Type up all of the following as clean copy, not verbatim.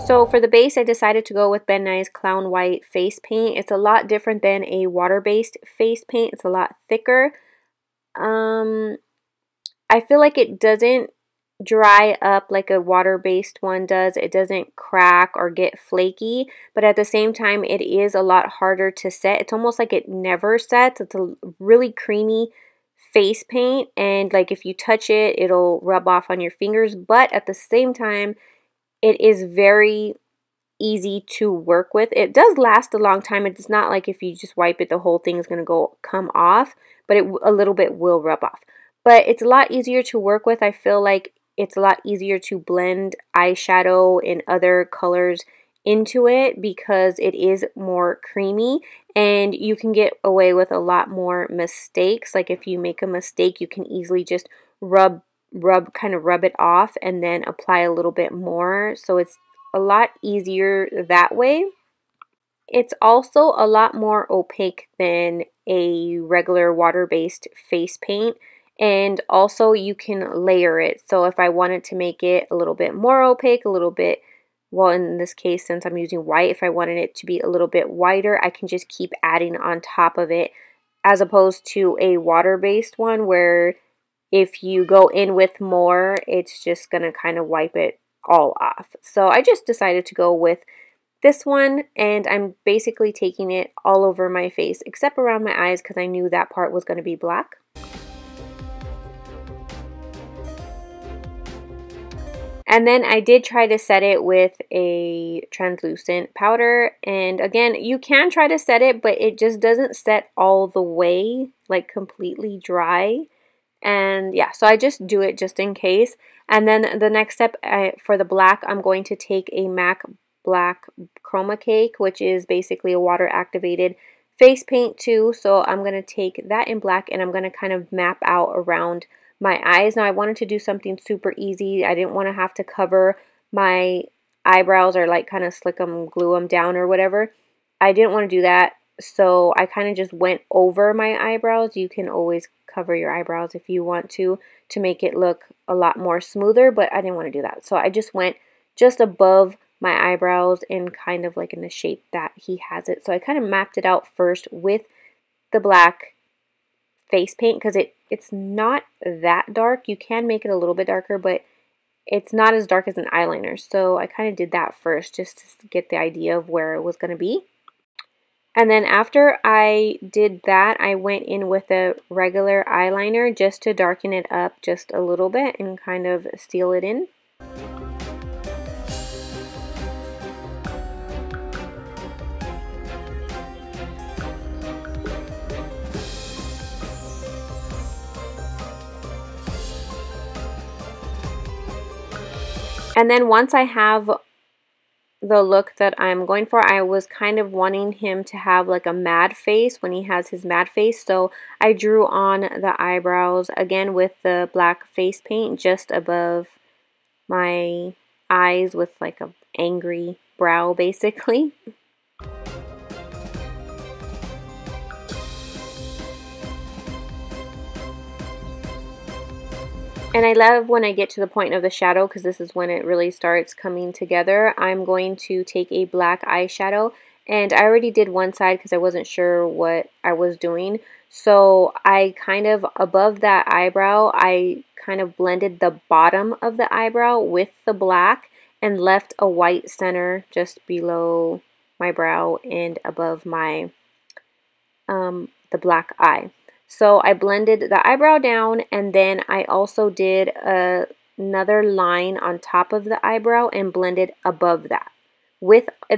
So for the base, I decided to go with Ben Nye's Clown White face paint. It's a lot different than a water-based face paint. It's a lot thicker. I feel like it doesn't dry up like a water-based one does. It doesn't crack or get flaky, but at the same time, it is a lot harder to set. It's almost like it never sets. It's a really creamy face paint, and like if you touch it, it'll rub off on your fingers, but at the same time, it is very easy to work with. It does last a long time. It's not like if you just wipe it, the whole thing is going to come off, but a little bit will rub off. But it's a lot easier to work with. I feel like it's a lot easier to blend eyeshadow and other colors into it because it is more creamy, and you can get away with a lot more mistakes. Like if you make a mistake, you can easily just rub it off and then apply a little bit more. So it's a lot easier that way. It's also a lot more opaque than a regular water-based face paint, and also you can layer it. So if I wanted to make it a little bit more opaque, a little bit, well, in this case, since I'm using white, if I wanted it to be a little bit whiter, I can just keep adding on top of it, as opposed to a water-based one where if you go in with more, it's just going to kind of wipe it all off. So I just decided to go with this one, and I'm basically taking it all over my face except around my eyes because I knew that part was going to be black. And then I did try to set it with a translucent powder, and again, you can try to set it, but it just doesn't set all the way, like completely dry. And yeah, so I just do it just in case. And then the next step for the black, I'm going to take a MAC Black Chroma Cake, which is basically a water activated face paint too. So I'm going to take that in black, and I'm going to kind of map out around my eyes. Now I wanted to do something super easy. I didn't want to have to cover my eyebrows or like kind of slick them, glue them down or whatever. I didn't want to do that. So I kind of just went over my eyebrows. You can always cover your eyebrows if you want to make it look a lot more smoother, but I didn't want to do that. So I just went just above my eyebrows and kind of like in the shape that he has it. So I kind of mapped it out first with the black face paint because it's not that dark. You can make it a little bit darker, but it's not as dark as an eyeliner. So I kind of did that first just to get the idea of where it was going to be. And then after I did that, I went in with a regular eyeliner just to darken it up just a little bit and kind of seal it in. And then once I have the look that I'm going for, I was kind of wanting him to have like a mad face when he has his mad face. So I drew on the eyebrows again with the black face paint just above my eyes with like an angry brow basically. And I love when I get to the point of the shadow because this is when it really starts coming together. I'm going to take a black eyeshadow, and I already did one side because I wasn't sure what I was doing. So I kind of, above that eyebrow, I kind of blended the bottom of the eyebrow with the black and left a white center just below my brow and above my, the black eye. So I blended the eyebrow down, and then I also did another line on top of the eyebrow and blended above that.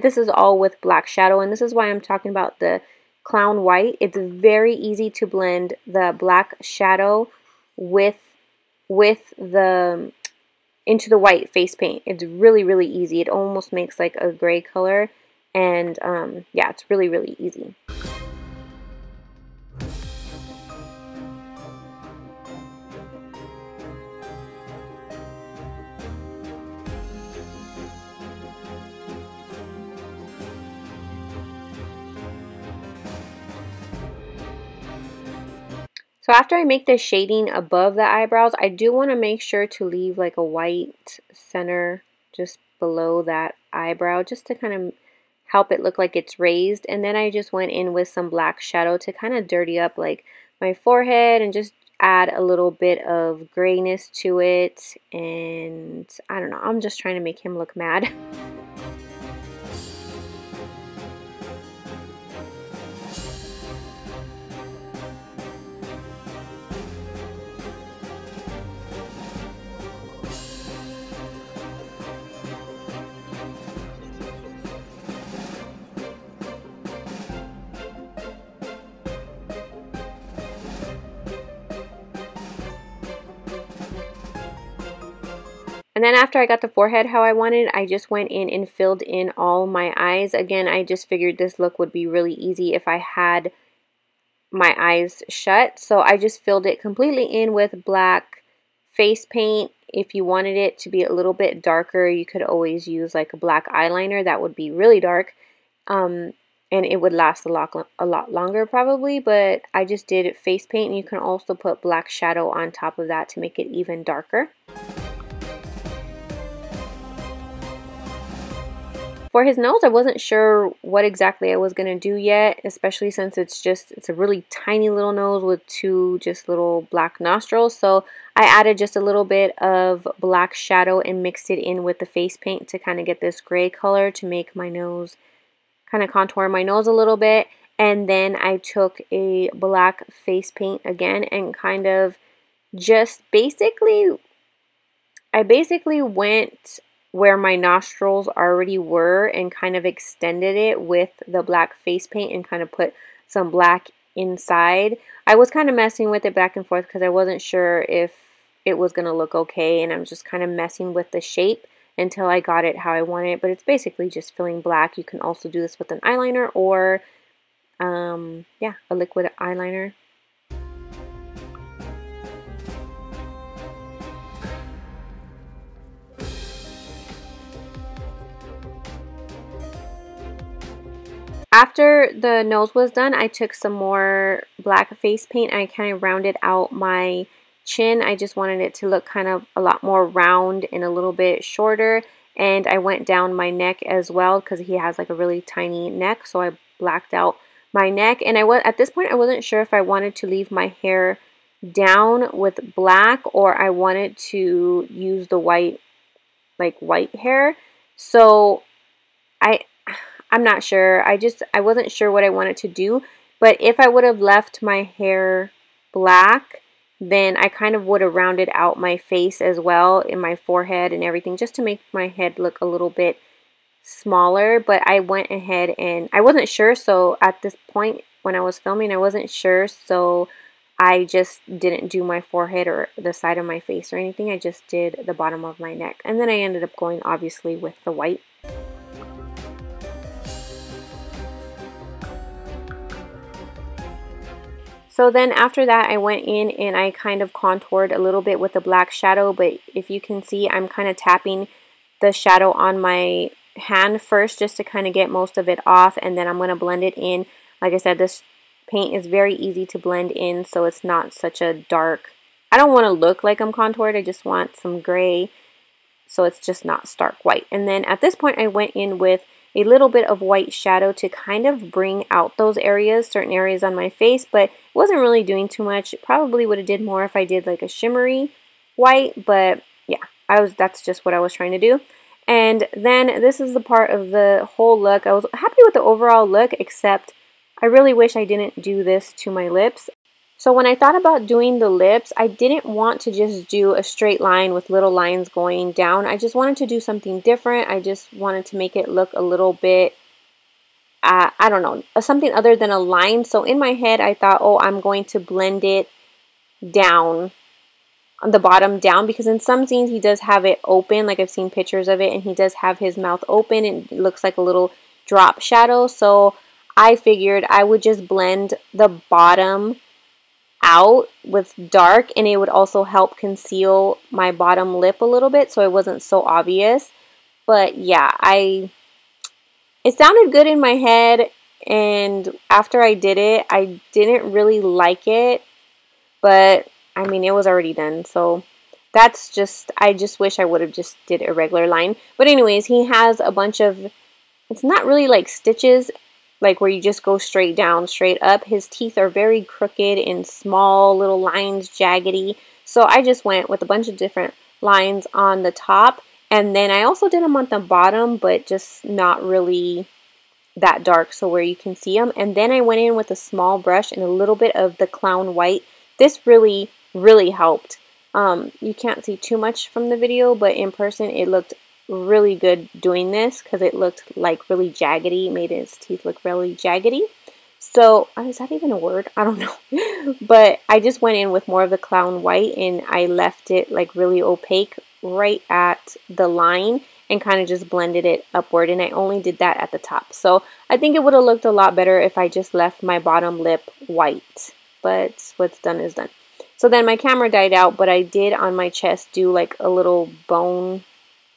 This is all with black shadow, and this is why I'm talking about the Clown White. It's very easy to blend the black shadow with the into the white face paint. It's really, really easy. It almost makes like a gray color, and yeah, it's really, really easy. So after I make the shading above the eyebrows, I do want to make sure to leave like a white center just below that eyebrow just to kind of help it look like it's raised. And then I just went in with some black shadow to kind of dirty up like my forehead and just add a little bit of grayness to it. And I don't know, I'm just trying to make him look mad. And then after I got the forehead how I wanted, I just went in and filled in all my eyes. Again, I just figured this look would be really easy if I had my eyes shut. So I just filled it completely in with black face paint. If you wanted it to be a little bit darker, you could always use like a black eyeliner. That would be really dark. And it would last a lot longer probably, but I just did face paint, and you can also put black shadow on top of that to make it even darker. For his nose, I wasn't sure what exactly I was going to do yet, especially since it's a really tiny little nose with two just little black nostrils. So I added just a little bit of black shadow and mixed it in with the face paint to kind of get this gray color to make my nose, kind of contour my nose a little bit. And then I took a black face paint again and kind of just I basically went where my nostrils already were and kind of extended it with the black face paint and kind of put some black inside. I was kind of messing with it back and forth because I wasn't sure if it was going to look okay, and I'm just kind of messing with the shape until I got it how I want it. But it's basically just filling black. You can also do this with an eyeliner or yeah, a liquid eyeliner. After the nose was done, I took some more black face paint and I kind of rounded out my chin. I just wanted it to look kind of a lot more round and a little bit shorter. And I went down my neck as well because he has like a really tiny neck. So I blacked out my neck. And at this point, I wasn't sure if I wanted to leave my hair down with black or I wanted to use the white hair. So I'm not sure. I wasn't sure what I wanted to do, but if I would have left my hair black, then I kind of would have rounded out my face as well, in my forehead and everything, just to make my head look a little bit smaller. But I went ahead and I wasn't sure, so at this point when I was filming, I wasn't sure, so I just didn't do my forehead or the side of my face or anything. I just did the bottom of my neck, and then I ended up going obviously with the white. So then after that, I went in and I kind of contoured a little bit with the black shadow, but if you can see, I'm kind of tapping the shadow on my hand first just to kind of get most of it off, and then I'm going to blend it in. Like I said, this paint is very easy to blend in, so it's not such a dark, I don't want to look like I'm contoured, I just want some gray, so it's just not stark white. And then at this point, I went in with a little bit of white shadow to kind of bring out those areas, certain areas on my face, but it wasn't really doing too much. It probably would have did more if I did like a shimmery white, but yeah, that's just what I was trying to do. And then this is the part of the whole look. I was happy with the overall look, except I really wish I didn't do this to my lips. So when I thought about doing the lips, I didn't want to just do a straight line with little lines going down. I just wanted to do something different. I just wanted to make it look a little bit, I don't know, something other than a line. So in my head, I thought, oh, I'm going to blend it down, on the bottom down, because in some scenes he does have it open, like I've seen pictures of it, and he does have his mouth open and it looks like a little drop shadow. So I figured I would just blend the bottom out with dark, and it would also help conceal my bottom lip a little bit so it wasn't so obvious. But yeah, it sounded good in my head, and after I did it, I didn't really like it, but I mean, it was already done, so that's just, I just wish I would have just did a regular line. But anyways, he has a bunch of, it's not really like stitches, like where you just go straight down, straight up. His teeth are very crooked and small little lines, jaggedy. So I just went with a bunch of different lines on the top. And then I also did them on the bottom, but just not really that dark, so where you can see them. And then I went in with a small brush and a little bit of the Clown White. This really, really helped. You can't see too much from the video, but in person it looked really good doing this because it looked like really jaggedy. It made his teeth look really jaggedy. So, is that even a word? I don't know. But I just went in with more of the Clown White and I left it like really opaque right at the line and kind of just blended it upward, and I only did that at the top. So I think it would have looked a lot better if I just left my bottom lip white, but what's done is done. So then my camera died out, but I did on my chest do like a little bone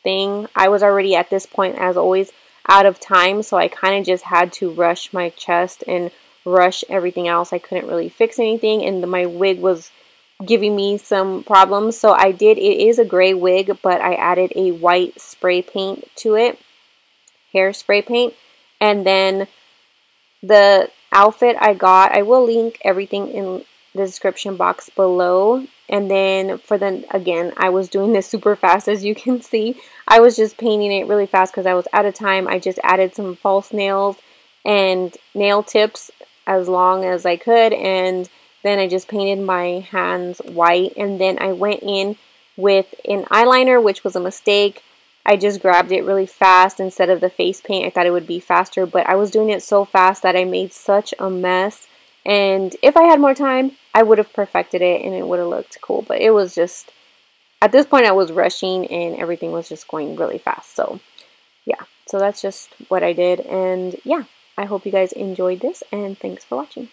thing. I was already at this point, as always, out of time, so I kind of just had to rush my chest and rush everything else. I couldn't really fix anything, and my wig was giving me some problems, so I did, it is a gray wig, but I added a white spray paint to it, hair spray paint. And then the outfit I got, I will link everything in the description box below. And then for the, again, I was doing this super fast, as you can see. I was just painting it really fast because I was out of time. I just added some false nails and nail tips as long as I could, and then I just painted my hands white, and then I went in with an eyeliner, which was a mistake. I just grabbed it really fast instead of the face paint. I thought it would be faster, but I was doing it so fast that I made such a mess. And if I had more time, I would have perfected it and it would have looked cool. But it was just, at this point I was rushing and everything was just going really fast. So yeah, so that's just what I did. And yeah, I hope you guys enjoyed this, and thanks for watching.